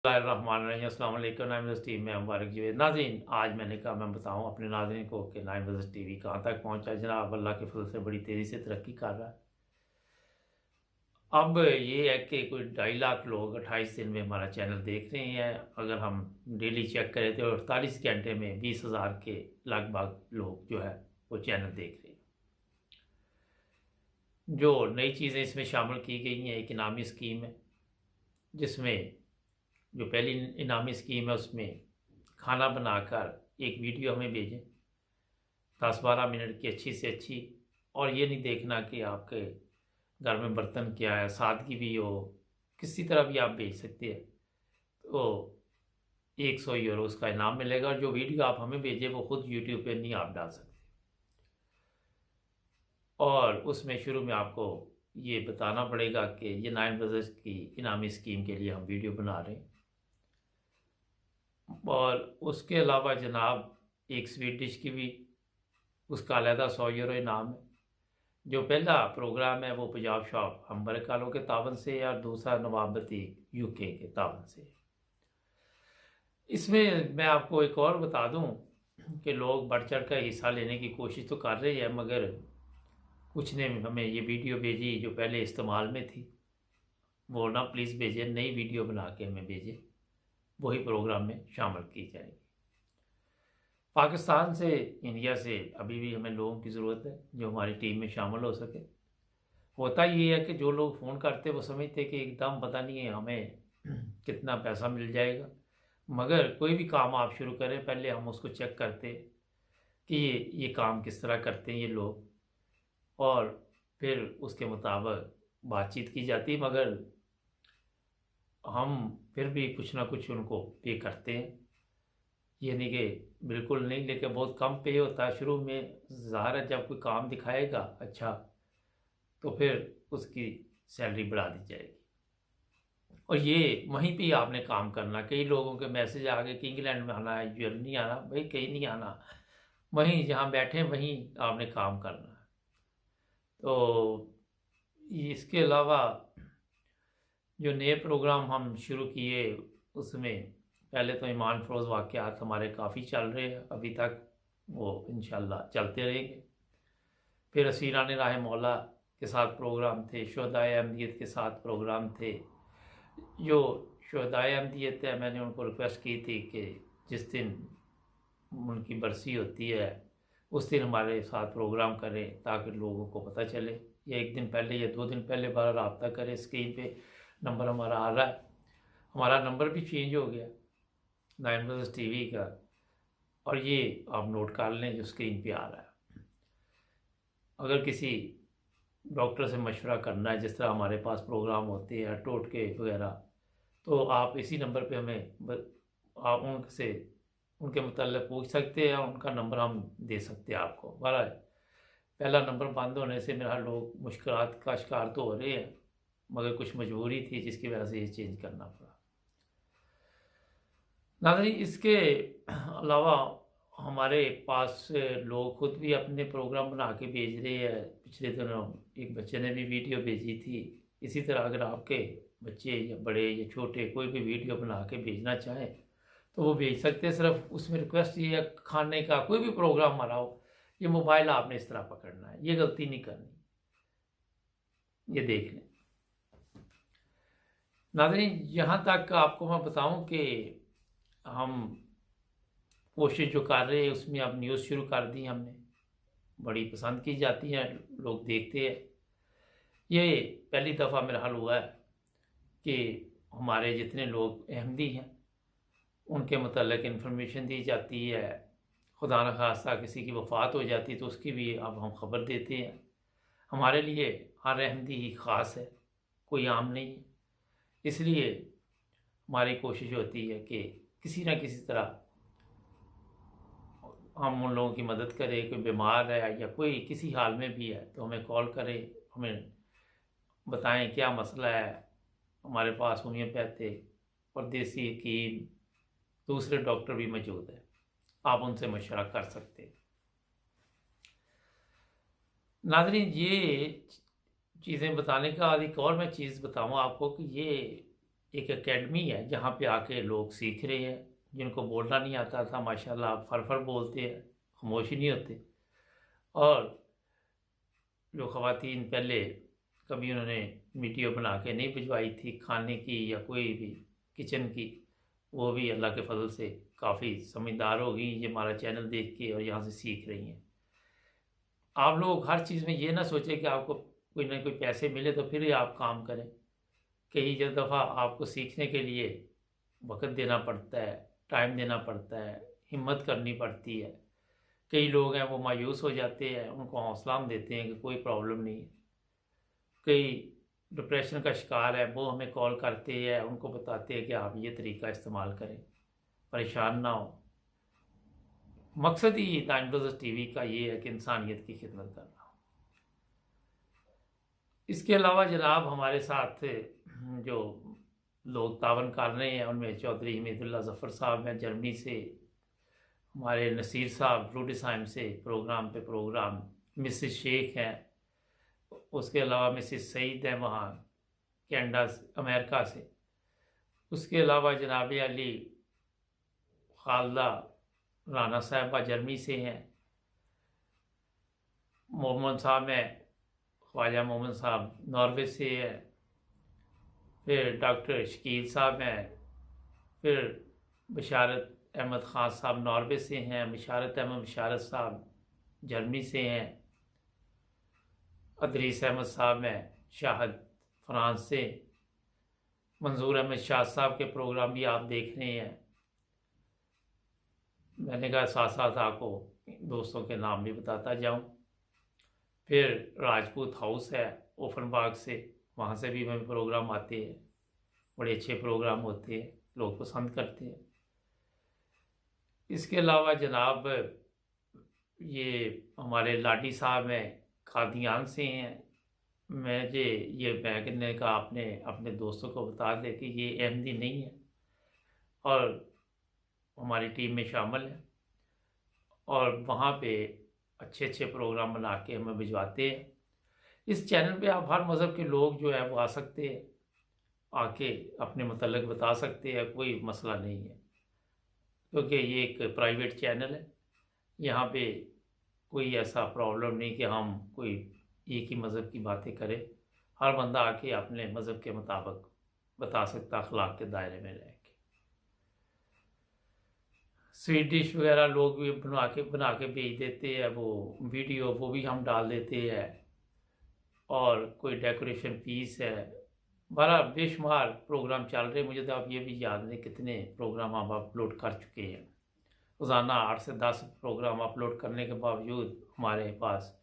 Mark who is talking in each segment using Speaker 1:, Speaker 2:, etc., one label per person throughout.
Speaker 1: बिस्मिल्लाहिर्रहमानिर्रहीम। अस्सलाम वालेकुम। नाइन वज़ टीवी में मुबारक जी। नाज़रीन, आज मैंने कहा मैं बताऊं अपने नाज़रीन को कि नाइन वज़ टीवी कहाँ तक पहुंचा। जनाब अल्लाह के फजल से बड़ी तेज़ी से तरक्की कर रहा है। अब ये है कि कोई 2.5 लाख लोग 28 दिन में हमारा चैनल देख रहे हैं। अगर हम डेली चेक करें तो 48 घंटे में 20,000 के लगभग लोग जो है वो चैनल देख रहे हैं। जो नई चीज़ें इसमें शामिल की गई हैं, एक इनामी स्कीम है जिसमें जो पहली इनामी स्कीम है उसमें खाना बनाकर एक वीडियो हमें भेजें 10-12 मिनट की अच्छी से अच्छी, और ये नहीं देखना कि आपके घर में बर्तन क्या है, सादगी भी हो, किसी तरह भी आप भेज सकते हैं। तो 100 यूरो उसका इनाम मिलेगा, और जो वीडियो आप हमें भेजें वो खुद यूट्यूब पे नहीं आप डाल सकते। और उसमें शुरू में आपको ये बताना पड़ेगा कि ये नाइन ब्रदर्स की इनामी स्कीम के लिए हम वीडियो बना रहे हैं। और उसके अलावा जनाब एक स्वीट डिश की भी उसका अलहदा 100 यूरो इनाम है। जो पहला प्रोग्राम है वो पंजाब शॉप अंबर कालों के तावन से है, और दूसरा नवाब बतीक यूके के तावन से। इसमें मैं आपको एक और बता दूं कि लोग बढ़ चढ़ कर हिस्सा लेने की कोशिश तो कर रहे हैं, मगर कुछ ने हमें ये वीडियो भेजी जो पहले इस्तेमाल में थी, वो ना प्लीज़ भेजें, नई वीडियो बना के हमें भेजें, वही प्रोग्राम में शामिल की जाएगी। पाकिस्तान से, इंडिया से अभी भी हमें लोगों की ज़रूरत है जो हमारी टीम में शामिल हो सके। होता ये है कि जो लोग फ़ोन करते वो समझते कि एकदम पता नहीं है हमें कितना पैसा मिल जाएगा, मगर कोई भी काम आप शुरू करें पहले हम उसको चेक करते कि ये काम किस तरह करते हैं ये लोग, और फिर उसके मुताबिक बातचीत की जाती है। मगर हम फिर भी कुछ ना कुछ उनको पे करते हैं, ये नहीं कि बिल्कुल नहीं, लेकिन बहुत कम पे होता है शुरू में। ज़ाहिर है जब कोई काम दिखाएगा अच्छा तो फिर उसकी सैलरी बढ़ा दी जाएगी। और ये वहीं पे ही आपने काम करना। कई लोगों के मैसेज आ गए कि इंग्लैंड में आना है, जर्मनी आना, भाई कहीं नहीं आना, वहीं जहाँ बैठे वहीं आपने काम करना है। तो इसके अलावा जो नए प्रोग्राम हम शुरू किए उसमें पहले तो ईमान फरोज़ वाक़यात हमारे काफ़ी चल रहे हैं अभी तक, वो इंशाल्लाह चलते रहेंगे। फिर असीरान राह मौला के साथ प्रोग्राम थे, शुहदाए अहमदियत के साथ प्रोग्राम थे। जो शुहदाए अहमदियत है, मैंने उनको रिक्वेस्ट की थी कि जिस दिन उनकी बरसी होती है उस दिन हमारे साथ प्रोग्राम करें ताकि लोगों को पता चले, या एक दिन पहले या 2 दिन पहले बार रब्ता करें। स्क्रीन पे नंबर हमारा आ रहा है, हमारा नंबर भी चेंज हो गया नाइन ब्रदर्स टीवी का, और ये आप नोट कर लें जो स्क्रीन पे आ रहा है। अगर किसी डॉक्टर से मशवरा करना है, जिस तरह हमारे पास प्रोग्राम होते हैं टोटके वगैरह, तो आप इसी नंबर पे आप उनसे उनके मतलब पूछ सकते हैं, उनका नंबर हम दे सकते हैं आपको। बहरहाल पहला नंबर बंद होने से मेरा लोग मुश्किलात का शिकार तो हो रहे हैं, मगर कुछ मजबूरी थी जिसकी वजह से ये चेंज करना पड़ा। नाज़रीन, इसके अलावा हमारे पास लोग खुद भी अपने प्रोग्राम बना के भेज रहे हैं। पिछले दिनों एक बच्चे ने भी वीडियो भेजी थी। इसी तरह अगर आपके बच्चे या बड़े या छोटे कोई भी वीडियो बना के भेजना चाहें तो वो भेज सकते हैं। सिर्फ उसमें रिक्वेस्ट ये है, खाने का कोई भी प्रोग्राम हमारा हो, ये मोबाइल आपने इस तरह पकड़ना है, ये गलती नहीं करनी, ये देख लें। नाज़रीन, यहाँ तक आपको मैं बताऊं कि हम कोशिश जो कर रहे हैं उसमें अब न्यूज़ शुरू कर दी हमने, बड़ी पसंद की जाती है, लोग देखते हैं। ये पहली दफ़ा मेरा हाल हुआ है कि हमारे जितने लोग अहमदी हैं उनके मतलब इन्फॉर्मेशन दी जाती है। खुदा न खास्ता किसी की वफ़ात हो जाती है तो उसकी भी अब हम खबर देते हैं। हमारे लिए हर अहमदी ही ख़ास है, कोई आम नहीं है। इसलिए हमारी कोशिश होती है कि किसी न किसी तरह हम उन लोगों की मदद करें। कोई बीमार है या कोई किसी हाल में भी है तो हमें कॉल करें, हमें बताएं क्या मसला है। हमारे पास होम्योपैथिक और देसी हकीम, दूसरे डॉक्टर भी मौजूद हैं, आप उनसे मशवरा कर सकते हैं। नाज़रीन, ये चीज़ें बताने का एक और मैं चीज़ बताऊँ आपको कि ये एक एकेडमी है जहाँ पे आके लोग सीख रहे हैं। जिनको बोलना नहीं आता था माशाल्लाह फर बोलते हैं, खामोश ही नहीं होते। और जो ख़वातीन पहले कभी उन्होंने वीडियो बना के नहीं भिजवाई थी खाने की या कोई भी किचन की, वो भी अल्लाह के फजल से काफ़ी समझदार हो गई ये हमारा चैनल देख के और यहाँ से सीख रही हैं। आप लोग हर चीज़ में ये ना सोचें कि आपको कोई ना कोई पैसे मिले तो फिर ही आप काम करें। कई जो दफ़ा आपको सीखने के लिए वक़्त देना पड़ता है, टाइम देना पड़ता है, हिम्मत करनी पड़ती है। कई लोग हैं वो मायूस हो जाते हैं, उनको हौसला हम देते हैं कि कोई प्रॉब्लम नहीं है। कई डिप्रेशन का शिकार है, वो हमें कॉल करते हैं, उनको बताते हैं कि आप ये तरीका इस्तेमाल करें, परेशान ना हो। मकसद ही टाइम ब्रदर्स टीवी का ये है कि इंसानियत की खिदमत करना। इसके अलावा जनाब हमारे साथ जो लोग तावन कर रहे हैं उनमें चौधरी हमीदुल्लाह ज़फ़र साहब हैं जर्मनी से, हमारे नसीर साहब रूडिसाइम से प्रोग्राम पे प्रोग्राम, मिसिस शेख हैं, उसके अलावा मिसिस सईद हैं वहाँ कनाडा अमेरिका से, उसके अलावा जनाब अली खालदा राना साहबा जर्मनी से हैं, मोहम्मद साहब हैं, ख्वाजा मोहम्मद साहब नॉर्वे से है, फिर डॉक्टर शकील साहब हैं, फिर बशारत अहमद ख़ान साहब नॉर्वे से हैं, बशारत अहमद बशारत साहब जर्मनी से हैं, अदरीस अहमद साहब हैं शाहद फ्रांस से, मंजूर अहमद शाह साहब के प्रोग्राम भी आप देख रहे हैं। मैंने कहा साथ साथ आपको दोस्तों के नाम भी बताता जाऊं। फिर राजपूत हाउस है ओफनबाग से, वहाँ से भी हमें प्रोग्राम आते हैं, बड़े अच्छे प्रोग्राम होते हैं, लोग पसंद करते हैं। इसके अलावा जनाब ये हमारे लाडी साहब हैं कादियान से हैं। मुझे ये कहने का आपने अपने दोस्तों को बता दें कि ये अहमदी नहीं है और हमारी टीम में शामिल है और वहाँ पे अच्छे अच्छे प्रोग्राम बना के हमें भिजवाते हैं। इस चैनल पे आप हर मज़हब के लोग जो है वो आ सकते हैं, आके अपने मतलब बता सकते हैं, कोई मसला नहीं है, क्योंकि ये एक प्राइवेट चैनल है। यहाँ पे कोई ऐसा प्रॉब्लम नहीं कि हम कोई एक ही मज़हब की बातें करें। हर बंदा आके अपने मज़हब के मुताबिक बता सकता, अखलाक के दायरे में रह के। स्वीट डिश वगैरह लोग भी बना के भेज देते हैं, वो वीडियो वो भी हम डाल देते हैं, और कोई डेकोरेशन पीस है, बड़ा बेशुमार प्रोग्राम चल रहे हैं। मुझे तो अब ये भी याद नहीं कितने प्रोग्राम हम अपलोड कर चुके हैं। रोज़ाना 8 से 10 प्रोग्राम अपलोड करने के बावजूद हमारे पास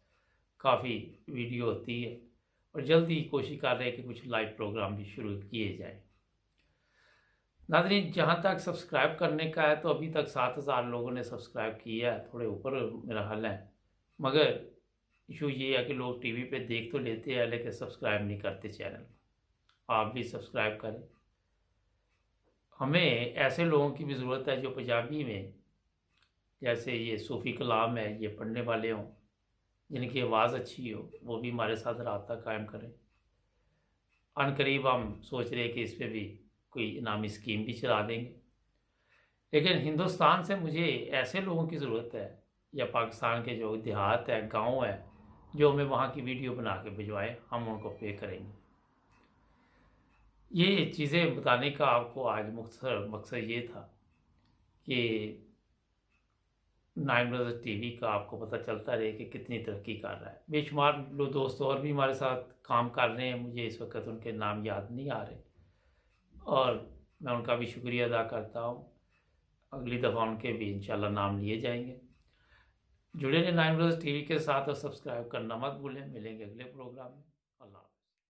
Speaker 1: काफ़ी वीडियो होती है और जल्दी कोशिश कर रहे हैं कि कुछ लाइव प्रोग्राम भी शुरू किए जाएँ। नाज़रीन, जहाँ तक सब्सक्राइब करने का है तो अभी तक 7,000 लोगों ने सब्सक्राइब किया है, थोड़े ऊपर मेरा हाल है, मगर इशू ये है कि लोग टीवी पे देख तो लेते हैं लेकिन सब्सक्राइब नहीं करते चैनल। आप भी सब्सक्राइब करें। हमें ऐसे लोगों की भी ज़रूरत है जो पंजाबी में, जैसे ये सूफ़ी कलाम है, ये पढ़ने वाले हों, जिनकी आवाज़ अच्छी हो, वो भी हमारे साथ राब्ता कायम करें। अनकरीब हम सोच रहे हैं कि इस पर भी कोई इनामी स्कीम भी चला देंगे। लेकिन हिंदुस्तान से मुझे ऐसे लोगों की ज़रूरत है, या पाकिस्तान के जो देहात है, गांव है, जो हमें वहाँ की वीडियो बना के भिजवाएं, हम उनको पे करेंगे। ये चीज़ें बताने का आपको आज मकसद ये था कि नाइन ब्रदर्स टीवी का आपको पता चलता रहे कि कितनी तरक्की कर रहा है। बेशुमार लोग दोस्त और भी हमारे साथ काम कर रहे हैं, मुझे इस वक्त उनके नाम याद नहीं आ रहे और मैं उनका भी शुक्रिया अदा करता हूँ। अगली दफ़ा उनके भी इंशाल्लाह नाम लिए जाएंगे। जुड़े रहे नाइन ब्रदर्स टीवी के साथ और सब्सक्राइब करना मत भूलें। मिलेंगे अगले प्रोग्राम में।